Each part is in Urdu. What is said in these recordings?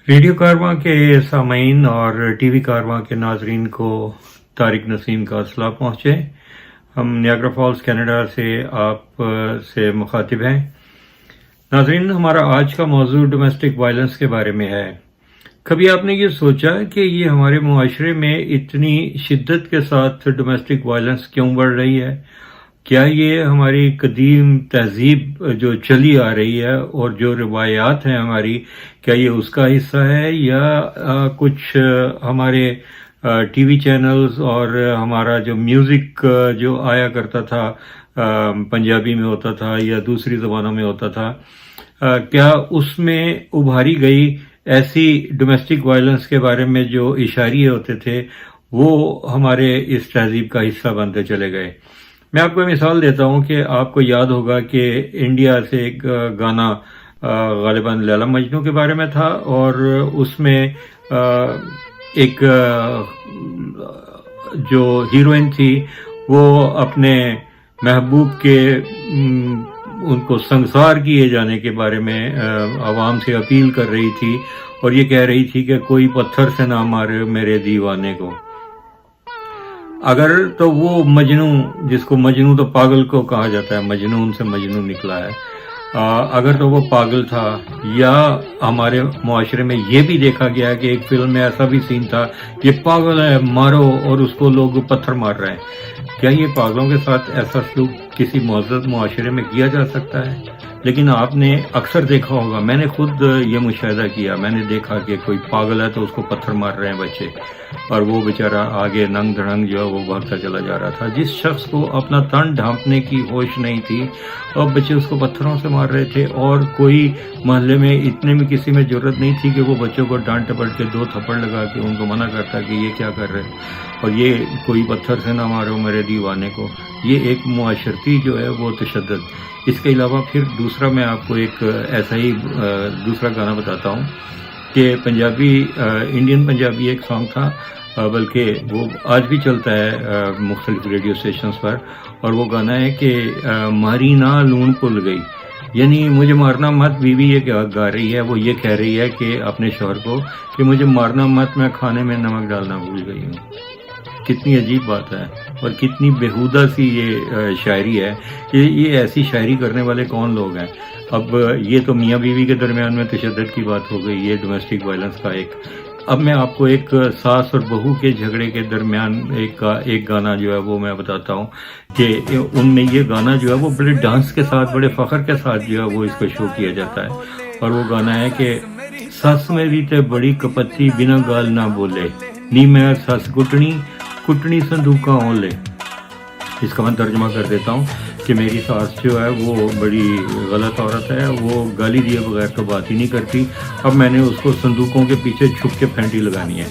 ریڈیو کارواں کے سامعین اور ٹی وی کارواں کے ناظرین کو طارق نسیم کا اسلام پہنچے۔ ہم نیاگرا فالز کینیڈا سے آپ سے مخاطب ہیں۔ ناظرین، ہمارا آج کا موضوع ڈومیسٹک وائلنس کے بارے میں ہے۔ کبھی آپ نے یہ سوچا کہ یہ ہمارے معاشرے میں اتنی شدت کے ساتھ ڈومیسٹک وائلنس کیوں بڑھ رہی ہے؟ کیا یہ ہماری قدیم تہذیب جو چلی آ رہی ہے اور جو روایات ہیں ہماری، کیا یہ اس کا حصہ ہے، یا کچھ ہمارے ٹی وی چینلز اور ہمارا جو میوزک جو آیا کرتا تھا پنجابی میں ہوتا تھا یا دوسری زبانوں میں ہوتا تھا، کیا اس میں ابھاری گئی ایسی ڈومیسٹک وائلنس کے بارے میں جو اشاریے ہوتے تھے وہ ہمارے اس تہذیب کا حصہ بنتے چلے گئے؟ میں آپ کو مثال دیتا ہوں کہ آپ کو یاد ہوگا کہ انڈیا سے ایک گانا غالباً لیلا مجنو کے بارے میں تھا، اور اس میں ایک جو ہیروئن تھی وہ اپنے محبوب کے ان کو سنسار کیے جانے کے بارے میں عوام سے اپیل کر رہی تھی، اور یہ کہہ رہی تھی کہ کوئی پتھر سے نہ مارے میرے دیوانے کو۔ اگر تو وہ مجنو، جس کو مجنو تو پاگل کو کہا جاتا ہے، مجنون سے مجنو نکلا ہے، اگر تو وہ پاگل تھا، یا ہمارے معاشرے میں یہ بھی دیکھا گیا کہ ایک فلم میں ایسا بھی سین تھا، یہ پاگل ہے مارو، اور اس کو لوگ پتھر مار رہے ہیں۔ کیا یہ پاگلوں کے ساتھ ایسا سلوک کسی معزز معاشرے میں کیا جا سکتا ہے؟ لیکن آپ نے اکثر دیکھا ہوگا، میں نے خود یہ مشاہدہ کیا، میں نے دیکھا کہ کوئی پاگل ہے تو اس کو پتھر مار رہے ہیں بچے، اور وہ بیچارہ آگے ننگ دھڑنگ جو ہے وہ بھاگتا چلا جا رہا تھا۔ جس شخص کو اپنا تن ڈھانپنے کی ہوش نہیں تھی، اور بچے اس کو پتھروں سے مار رہے تھے، اور کوئی محلے میں اتنے میں کسی میں جرت نہیں تھی کہ وہ بچوں کو ڈانٹ ٹپٹ کے 2 تھپڑ لگا کے ان کو منع کرتا کہ یہ کیا کر رہے، اور یہ کوئی پتھر سے نہ مارو میرے دیوانے کو۔ یہ ایک معاشرتی جو ہے وہ تشدد۔ اس کے علاوہ پھر دوسرا میں آپ کو ایک ایسا ہی دوسرا گانا بتاتا ہوں کہ پنجابی انڈین پنجابی ایک سانگ تھا، بلکہ وہ آج بھی چلتا ہے مختلف ریڈیو اسٹیشنز پر، اور وہ گانا ہے کہ ماری نہ لون پل گئی، یعنی مجھے مارنا مت۔ بیوی یہ گا رہی ہے، وہ یہ کہہ رہی ہے کہ اپنے شوہر کو کہ مجھے مارنا مت، میں کھانے میں نمک ڈالنا بھول گئی ہوں۔ کتنی عجیب بات ہے، اور کتنی بیہودہ سی یہ شاعری ہے کہ یہ ایسی شاعری کرنے والے کون لوگ ہیں؟ اب یہ تو میاں بیوی کے درمیان میں تشدد کی بات ہو گئی، یہ ڈومیسٹک وائلنس کا ایک۔ اب میں آپ کو ایک ساس اور بہو کے جھگڑے کے درمیان ایک گانا جو ہے وہ میں بتاتا ہوں کہ ان میں یہ گانا جو ہے وہ بڑے ڈانس کے ساتھ، بڑے فخر کے ساتھ جو ہے وہ اس کو شو کیا جاتا ہے، اور وہ گانا ہے کہ سس میری تے بڑی کپتی بنا گال نہ بولے، نی میں سس کٹنی صندوقاں اولے۔ اس کا میں ترجمہ کر دیتا ہوں کہ میری ساس جو ہے وہ بڑی غلط عورت ہے، وہ گالی دیے بغیر تو بات ہی نہیں کرتی، اب میں نے اس کو صندوقوں کے پیچھے چھپ کے پھینٹی لگانی ہے۔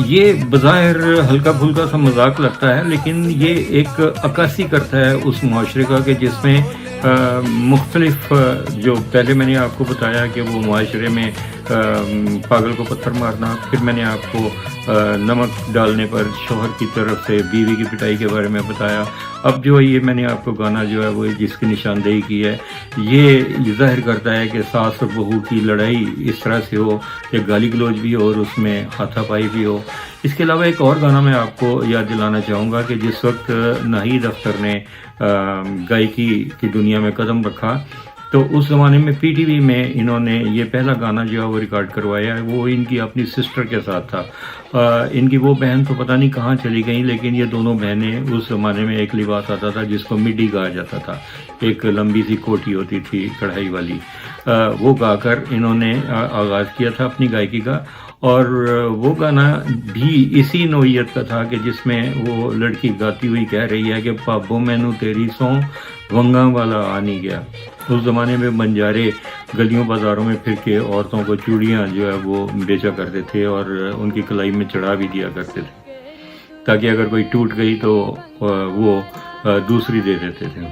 یہ بظاہر ہلکا پھلکا سا مذاق لگتا ہے، لیکن یہ ایک عکاسی کرتا ہے اس معاشرے کا کہ جس میں مختلف جو پہلے میں نے آپ کو بتایا کہ وہ معاشرے میں پاگل کو پتھر مارنا، پھر میں نے آپ کو نمک ڈالنے پر شوہر کی طرف سے بیوی کی پٹائی کے بارے میں بتایا، اب جو یہ میں نے آپ کو گانا جو ہے وہ جس کی نشاندہی کی ہے، یہ ظاہر کرتا ہے کہ ساس اور بہو کی لڑائی اس طرح سے ہو کہ گالی گلوچ بھی ہو اور اس میں ہاتھا پائی بھی ہو۔ اس کے علاوہ ایک اور گانا میں آپ کو یاد دلانا چاہوں گا کہ جس وقت ناہید اختر نے گائیکی کی دنیا میں قدم رکھا، تو اس زمانے میں پی ٹی وی میں انہوں نے یہ پہلا گانا جو ہے وہ ریکارڈ کروایا ہے، وہ ان کی اپنی سسٹر کے ساتھ تھا۔ ان کی وہ بہن تو پتہ نہیں کہاں چلی گئیں، لیکن یہ دونوں بہنیں، اس زمانے میں ایک لباس آتا تھا جس کو مڈی کہا جاتا تھا، ایک لمبی سی کوٹی ہوتی تھی کڑھائی والی، وہ گا کر انہوں نے آغاز کیا تھا اپنی گائیکی کا۔ اور وہ گانا بھی اسی نوعیت کا تھا کہ جس میں وہ لڑکی گاتی ہوئی کہہ رہی ہے کہ پابو مینو تیری سوں ونگاں والا آ نہیں گیا۔ اس زمانے میں بنجارے گلیوں بازاروں میں پھر کے عورتوں کو چوڑیاں جو ہے وہ بیچا کرتے تھے، اور ان کی کلائی میں چڑھا بھی دیا کرتے تھے، تاکہ اگر کوئی ٹوٹ گئی تو وہ دوسری دے دیتے تھے۔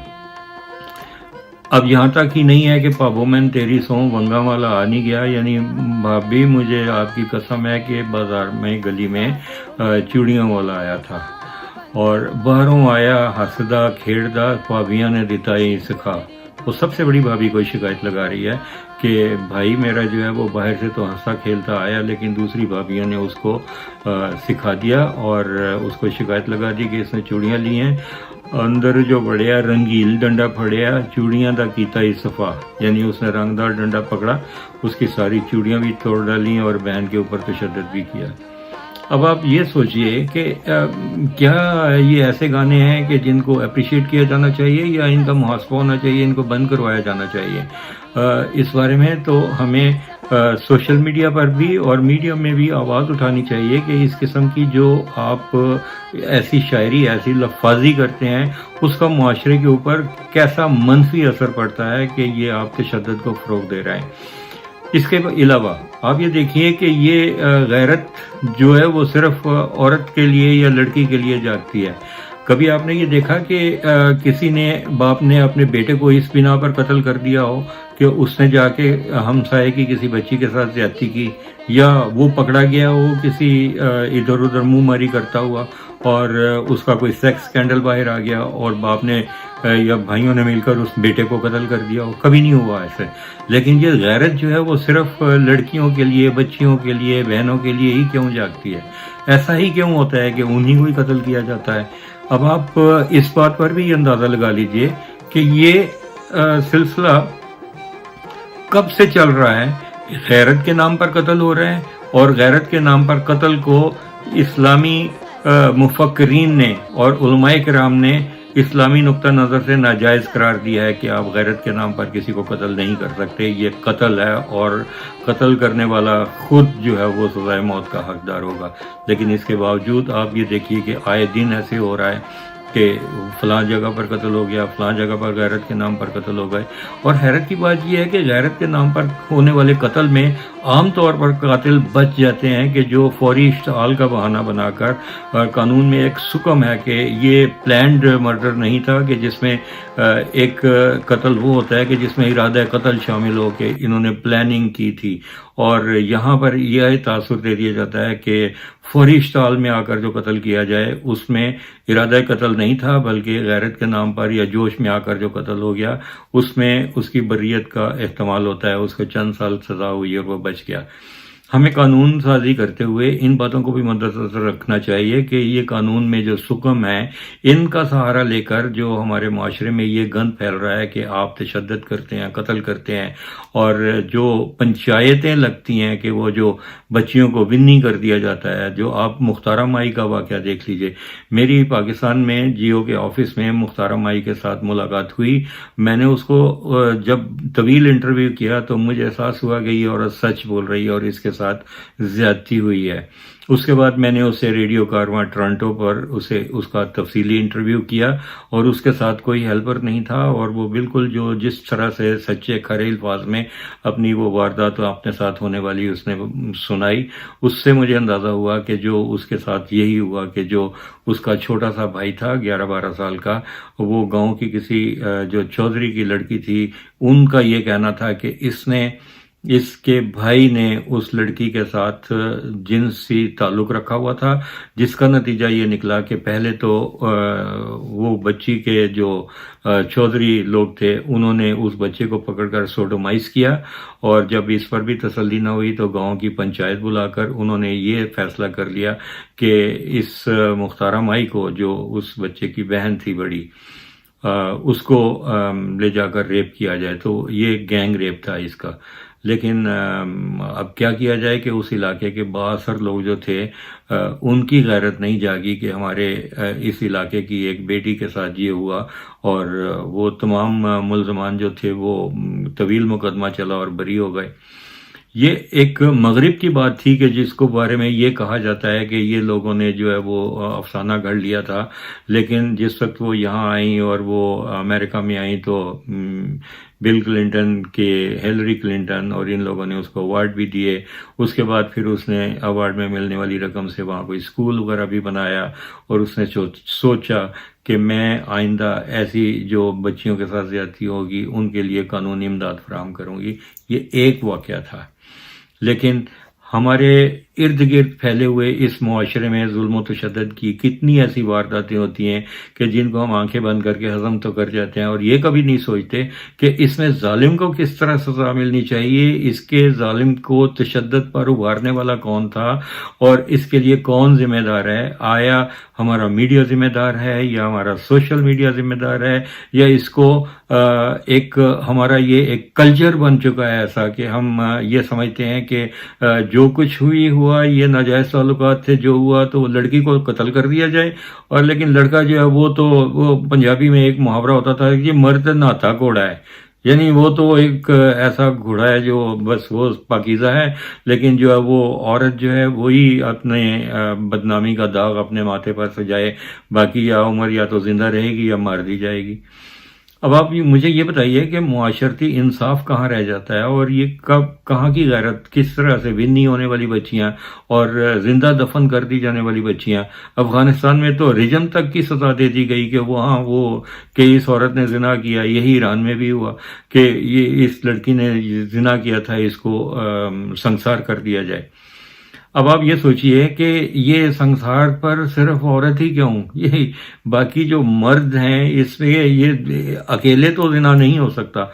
اب یہاں تک ہی نہیں ہے کہ پابو مین تیری سوں ونگا والا آ نہیں گیا، یعنی بھابھی مجھے آپ کی قسم ہے کہ بازار میں گلی میں چوڑیاں والا آیا تھا، اور باہروں آیا ہسدا کھیڑدا، بھابیاں نے دتا ہی سکھا۔ وہ سب سے بڑی بھابھی کو شکایت لگا رہی ہے کہ بھائی میرا جو ہے وہ باہر سے تو ہنستا کھیلتا آیا، لیکن دوسری بھابھیوں نے اس کو سکھا دیا اور اس کو شکایت لگا دی کہ اس نے چوڑیاں لی ہیں، اندر جو بڑھیا رنگیل ڈنڈا پھڑیا چوڑیاں دا کیتا ہی صفا، یعنی اس نے رنگدار ڈنڈا پکڑا، اس کی ساری چوڑیاں بھی توڑ ڈالی اور بہن کے اوپر تشدد بھی کیا۔ اب آپ یہ سوچئے کہ کیا یہ ایسے گانے ہیں کہ جن کو اپریشیٹ کیا جانا چاہیے یا ان کا محاسبہ ہونا چاہیے، ان کو بند کروایا جانا چاہیے؟ اس بارے میں تو ہمیں سوشل میڈیا پر بھی اور میڈیا میں بھی آواز اٹھانی چاہیے کہ اس قسم کی جو آپ ایسی شاعری، ایسی لفاظی کرتے ہیں، اس کا معاشرے کے اوپر کیسا منفی اثر پڑتا ہے کہ یہ آپ تشدد کو فروغ دے رہے ہیں۔ اس کے علاوہ آپ یہ دیکھیے کہ یہ غیرت جو ہے وہ صرف عورت کے لیے یا لڑکی کے لیے جاگتی ہے۔ کبھی آپ نے یہ دیکھا کہ کسی نے باپ نے اپنے بیٹے کو اس بنا پر قتل کر دیا ہو کہ اس نے جا کے ہمسائے کی کسی بچی کے ساتھ زیادتی کی، یا وہ پکڑا گیا ہو کسی ادھر ادھر منہ ماری کرتا ہوا اور اس کا کوئی سیکس سکینڈل باہر آ گیا اور باپ نے یا بھائیوں نے مل کر اس بیٹے کو قتل کر دیا ہو؟ کبھی نہیں ہوا ایسے۔ لیکن یہ غیرت جو ہے وہ صرف لڑکیوں کے لیے، بچیوں کے لیے، بہنوں کے لیے ہی کیوں جاگتی ہے؟ ایسا ہی کیوں ہوتا ہے کہ انہی کو ہی قتل کیا جاتا ہے؟ اب آپ اس بات پر بھی اندازہ لگا لیجئے کہ یہ سلسلہ کب سے چل رہا ہے۔ غیرت کے نام پر قتل ہو رہے ہیں، اور غیرت کے نام پر قتل کو اسلامی مفکرین نے اور علماء کرام نے اسلامی نقطہ نظر سے ناجائز قرار دیا ہے کہ آپ غیرت کے نام پر کسی کو قتل نہیں کر سکتے، یہ قتل ہے اور قتل کرنے والا خود جو ہے وہ سزائے موت کا حقدار ہوگا۔ لیکن اس کے باوجود آپ یہ دیکھیے کہ آئے دن ایسے ہو رہا ہے کہ فلاں جگہ پر قتل ہو گیا، فلاں جگہ پر غیرت کے نام پر قتل ہو گئے۔ اور حیرت کی بات یہ ہے کہ غیرت کے نام پر ہونے والے قتل میں عام طور پر قاتل بچ جاتے ہیں کہ جو فوری اشتعال کا بہانہ بنا کر، قانون میں ایک حکم ہے کہ یہ پلانڈ مرڈر نہیں تھا، کہ جس میں ایک قتل وہ ہوتا ہے کہ جس میں ارادہ قتل شامل ہو کہ انہوں نے پلاننگ کی تھی، اور یہاں پر یہ تاثر دے دیا جاتا ہے کہ فوری اشتعال میں آ کر جو قتل کیا جائے اس میں ارادہ قتل نہیں تھا، بلکہ غیرت کے نام پر یا جوش میں آ کر جو قتل ہو گیا اس میں اس کی بریت کا احتمال ہوتا ہے، اس کو چند سال سزا ہوئی اور وہ بچ گیا۔ ہمیں قانون سازی کرتے ہوئے ان باتوں کو بھی مد نظر رکھنا چاہیے کہ یہ قانون میں جو حکم ہے ان کا سہارا لے کر جو ہمارے معاشرے میں یہ گند پھیل رہا ہے کہ آپ تشدد کرتے ہیں، قتل کرتے ہیں، اور جو پنچایتیں لگتی ہیں کہ وہ جو بچیوں کو ونی کر دیا جاتا ہے، جو آپ مختارہ مائی کا واقعہ دیکھ لیجئے۔ میری پاکستان میں جیو کے آفس میں مختارہ مائی کے ساتھ ملاقات ہوئی، میں نے اس کو جب طویل انٹرویو کیا تو مجھے احساس ہوا کہ یہ عورت سچ بول رہی ہے اور اس کے ساتھ زیادتی ہوئی ہے۔ اس کے بعد میں نے اسے ریڈیو کارواں ٹورنٹو پر اس کا تفصیلی انٹرویو کیا، اور اس کے ساتھ کوئی ہیلپر نہیں تھا، اور وہ بالکل جس طرح سے سچے کھرے الفاظ میں اپنی وہ واردات اپنے ساتھ ہونے والی اس نے سنائی، اس سے مجھے اندازہ ہوا کہ جو اس کے ساتھ یہی ہوا کہ جو اس کا چھوٹا سا بھائی تھا 11-12 سال کا، وہ گاؤں کی کسی جو چودھری کی لڑکی تھی، ان کا یہ کہنا تھا کہ اس کے بھائی نے اس لڑکی کے ساتھ جنسی تعلق رکھا ہوا تھا، جس کا نتیجہ یہ نکلا کہ پہلے تو وہ بچی کے جو چودھری لوگ تھے انہوں نے اس بچے کو پکڑ کر سوڈومائز کیا، اور جب اس پر بھی تسلی نہ ہوئی تو گاؤں کی پنچایت بلا کر انہوں نے یہ فیصلہ کر لیا کہ اس مختارہ مائی کو، جو اس بچے کی بہن تھی بڑی، اس کو لے جا کر ریپ کیا جائے۔ تو یہ گینگ ریپ تھا اس کا۔ لیکن اب کیا کیا جائے کہ اس علاقے کے بااثر لوگ جو تھے ان کی غیرت نہیں جاگی کہ ہمارے اس علاقے کی ایک بیٹی کے ساتھ یہ ہوا، اور وہ تمام ملزمان جو تھے وہ طویل مقدمہ چلا اور بری ہو گئے۔ یہ ایک مغرب کی بات تھی کہ جس کو بارے میں یہ کہا جاتا ہے کہ یہ لوگوں نے جو ہے وہ افسانہ گھڑ لیا تھا، لیکن جس وقت وہ یہاں آئیں اور وہ امریکہ میں آئیں تو بل کلنٹن کے، ہیلری کلنٹن اور ان لوگوں نے اس کو ایوارڈ بھی دیے۔ اس کے بعد پھر اس نے ایوارڈ میں ملنے والی رقم سے وہاں کوئی اسکول وغیرہ بھی بنایا، اور اس نے سوچا کہ میں آئندہ ایسی جو بچیوں کے ساتھ زیادتی ہوگی ان کے لیے قانونی امداد فراہم کروں گی۔ یہ ایک واقعہ تھا، لیکن ہمارے ارد گرد پھیلے ہوئے اس معاشرے میں ظلم و تشدد کی کتنی ایسی وارداتیں ہوتی ہیں کہ جن کو ہم آنکھیں بند کر کے ہضم تو کر جاتے ہیں، اور یہ کبھی نہیں سوچتے کہ اس میں ظالم کو کس طرح سزا ملنی چاہیے، اس کے ظالم کو تشدد پر ابھارنے والا کون تھا، اور اس کے لیے کون ذمہ دار ہے۔ آیا ہمارا میڈیا ذمہ دار ہے، یا ہمارا سوشل میڈیا ذمہ دار ہے، یا اس کو ایک ہمارا یہ ایک کلچر بن چکا ہے ایسا کہ ہم یہ سمجھتے ہیں کہ جو کچھ ہوا یہ ناجائز تعلقات تھے، جو ہوا تو وہ لڑکی کو قتل کر دیا جائے، اور لیکن لڑکا جو ہے وہ پنجابی میں ایک محاورہ ہوتا تھا کہ مرد نہاتا گھوڑا ہے، یعنی وہ تو ایک ایسا گھوڑا ہے جو بس وہ پاکیزہ ہے، لیکن جو ہے وہ عورت جو ہے وہی اپنے بدنامی کا داغ اپنے ماتھے پر سجائے، باقی یا عمر یا تو زندہ رہے گی یا مار دی جائے گی۔ اب آپ مجھے یہ بتائیے کہ معاشرتی انصاف کہاں رہ جاتا ہے، اور یہ کہاں کی غیرت، کس طرح سے ونی ہونے والی بچیاں اور زندہ دفن کر دی جانے والی بچیاں۔ افغانستان میں تو رجم تک کی سزا دے دی گئی کہ کہ اس عورت نے زنا کیا، یہی ایران میں بھی ہوا کہ یہ اس لڑکی نے زنا کیا تھا، اس کو سنسار کر دیا جائے۔ اب آپ یہ سوچئے کہ یہ سنسار پر صرف عورت ہی کیوں، یہ باقی جو مرد ہیں اس میں یہ اکیلے تو زنا نہیں ہو سکتا،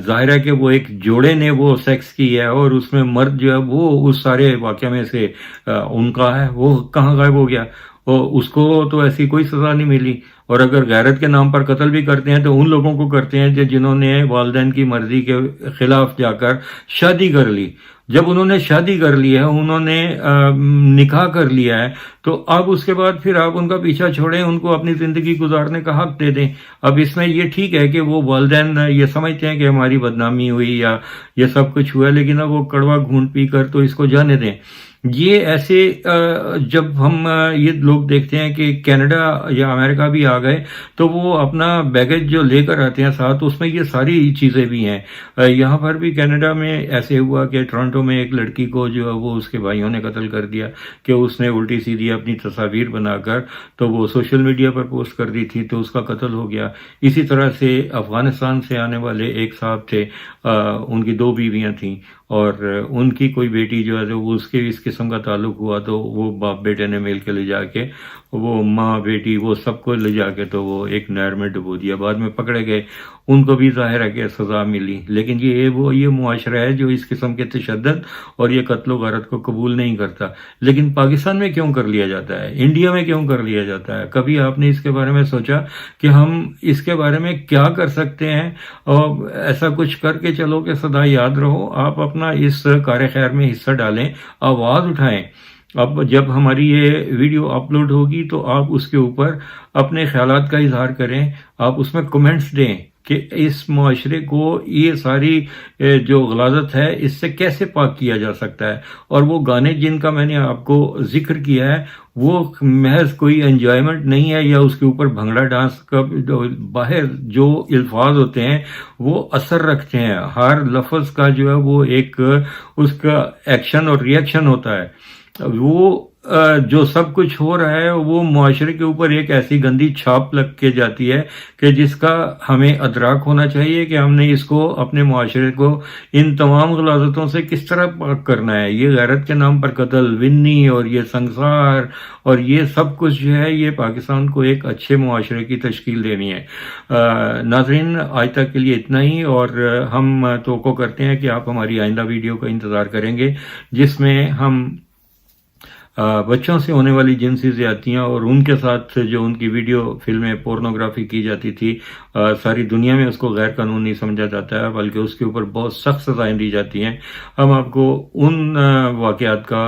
ظاہر ہے کہ وہ ایک جوڑے نے وہ سیکس کی ہے، اور اس میں مرد جو ہے وہ اس سارے واقعہ میں سے ان کا ہے، وہ کہاں غائب ہو گیا، اس کو تو ایسی کوئی سزا نہیں ملی۔ اور اگر غیرت کے نام پر قتل بھی کرتے ہیں تو ان لوگوں کو کرتے ہیں جنہوں نے والدین کی مرضی کے خلاف جا کر شادی کر لی۔ جب انہوں نے شادی کر لی ہے، انہوں نے نکاح کر لیا ہے، تو اب اس کے بعد پھر آپ ان کا پیچھا چھوڑیں، ان کو اپنی زندگی گزارنے کا حق دے دیں۔ اب اس میں یہ ٹھیک ہے کہ وہ والدین یہ سمجھتے ہیں کہ ہماری بدنامی ہوئی یا یہ سب کچھ ہوا، لیکن اب وہ کڑوا گھونٹ پی کر تو اس کو جانے دیں۔ یہ ایسے جب ہم یہ لوگ دیکھتے ہیں کہ کینیڈا یا امریکہ بھی آ گئے تو وہ اپنا بیگیج جو لے کر آتے ہیں ساتھ، اس میں یہ ساری چیزیں بھی ہیں۔ یہاں پر بھی کینیڈا میں ایسے ہوا کہ ٹورنٹو میں ایک لڑکی کو جو ہے وہ اس کے بھائیوں نے قتل کر دیا کہ اس نے الٹی سیدھی اپنی تصاویر بنا کر تو وہ سوشل میڈیا پر پوسٹ کر دی تھی، تو اس کا قتل ہو گیا۔ اسی طرح سے افغانستان سے آنے والے ایک صاحب تھے، ان کی 2 بیویاں تھیں، اور ان کی کوئی بیٹی جو ہے وہ اس قسم کا تعلق ہوا تو وہ باپ بیٹے نے مل کے لے جا کے وہ ماں بیٹی وہ سب کو لے جا کے تو وہ ایک نہر میں ڈبو دیا، بعد میں پکڑے گئے، ان کو بھی ظاہر ہے کہ سزا ملی۔ لیکن یہ معاشرہ ہے جو اس قسم کے تشدد اور یہ قتل و غارت کو قبول نہیں کرتا۔ لیکن پاکستان میں کیوں کر لیا جاتا ہے، انڈیا میں کیوں کر لیا جاتا ہے؟ کبھی آپ نے اس کے بارے میں سوچا کہ ہم اس کے بارے میں کیا کر سکتے ہیں، اور ایسا کچھ کر کے چلو کہ سدا یاد رہو، آپ اپنا اس کار خیر میں حصہ ڈالیں، آواز اٹھائیں۔ اب جب ہماری یہ ویڈیو اپلوڈ ہوگی تو آپ اس کے اوپر اپنے خیالات کا اظہار کریں، آپ اس میں کمنٹس دیں کہ اس معاشرے کو یہ ساری جو غلاظت ہے اس سے کیسے پاک کیا جا سکتا ہے۔ اور وہ گانے جن کا میں نے آپ کو ذکر کیا ہے وہ محض کوئی انجوائمنٹ نہیں ہے، یا اس کے اوپر بھنگڑا ڈانس کا باہر جو الفاظ ہوتے ہیں وہ اثر رکھتے ہیں، ہر لفظ کا جو ہے وہ ایک اس کا ایکشن اور ری ایکشن ہوتا ہے۔ وہ جو سب کچھ ہو رہا ہے وہ معاشرے کے اوپر ایک ایسی گندی چھاپ لگ کے جاتی ہے کہ جس کا ہمیں ادراک ہونا چاہیے کہ ہم نے اس کو اپنے معاشرے کو ان تمام غلاظتوں سے کس طرح پاک کرنا ہے۔ یہ غیرت کے نام پر قتل، ونی اور یہ سنسار اور یہ سب کچھ جو ہے یہ پاکستان کو ایک اچھے معاشرے کی تشکیل دینی ہے۔ ناظرین، آج تک کے لیے اتنا ہی، اور ہم توقع کرتے ہیں کہ آپ ہماری آئندہ ویڈیو کا انتظار کریں گے جس میں ہم بچوں سے ہونے والی جنسی زیادتیاں اور ان کے ساتھ جو ان کی ویڈیو فلمیں پورنوگرافی کی جاتی تھی، ساری دنیا میں اس کو غیر قانونی سمجھا جاتا ہے، بلکہ اس کے اوپر بہت سخت سزائیں دی جاتی ہیں۔ ہم آپ کو ان واقعات کا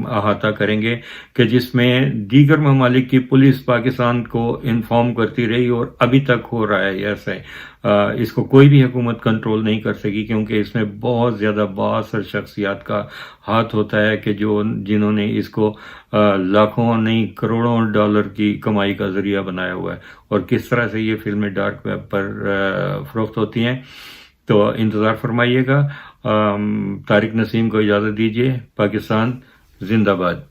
احاطہ کریں گے کہ جس میں دیگر ممالک کی پولیس پاکستان کو انفارم کرتی رہی اور ابھی تک ہو رہا ہے ایسے۔ اس کو کوئی بھی حکومت کنٹرول نہیں کر سکی، کیونکہ اس میں بہت زیادہ بااثر شخصیات کا ہاتھ ہوتا ہے کہ جنہوں نے اس کو لاکھوں نہیں کروڑوں ڈالر کی کمائی کا ذریعہ بنایا ہوا ہے، اور کس طرح سے یہ فلمیں ڈارک ویب پر فروخت ہوتی ہیں۔ تو انتظار فرمائیے گا۔ طارق نسیم کو اجازت دیجیے۔ پاکستان زندہ باد۔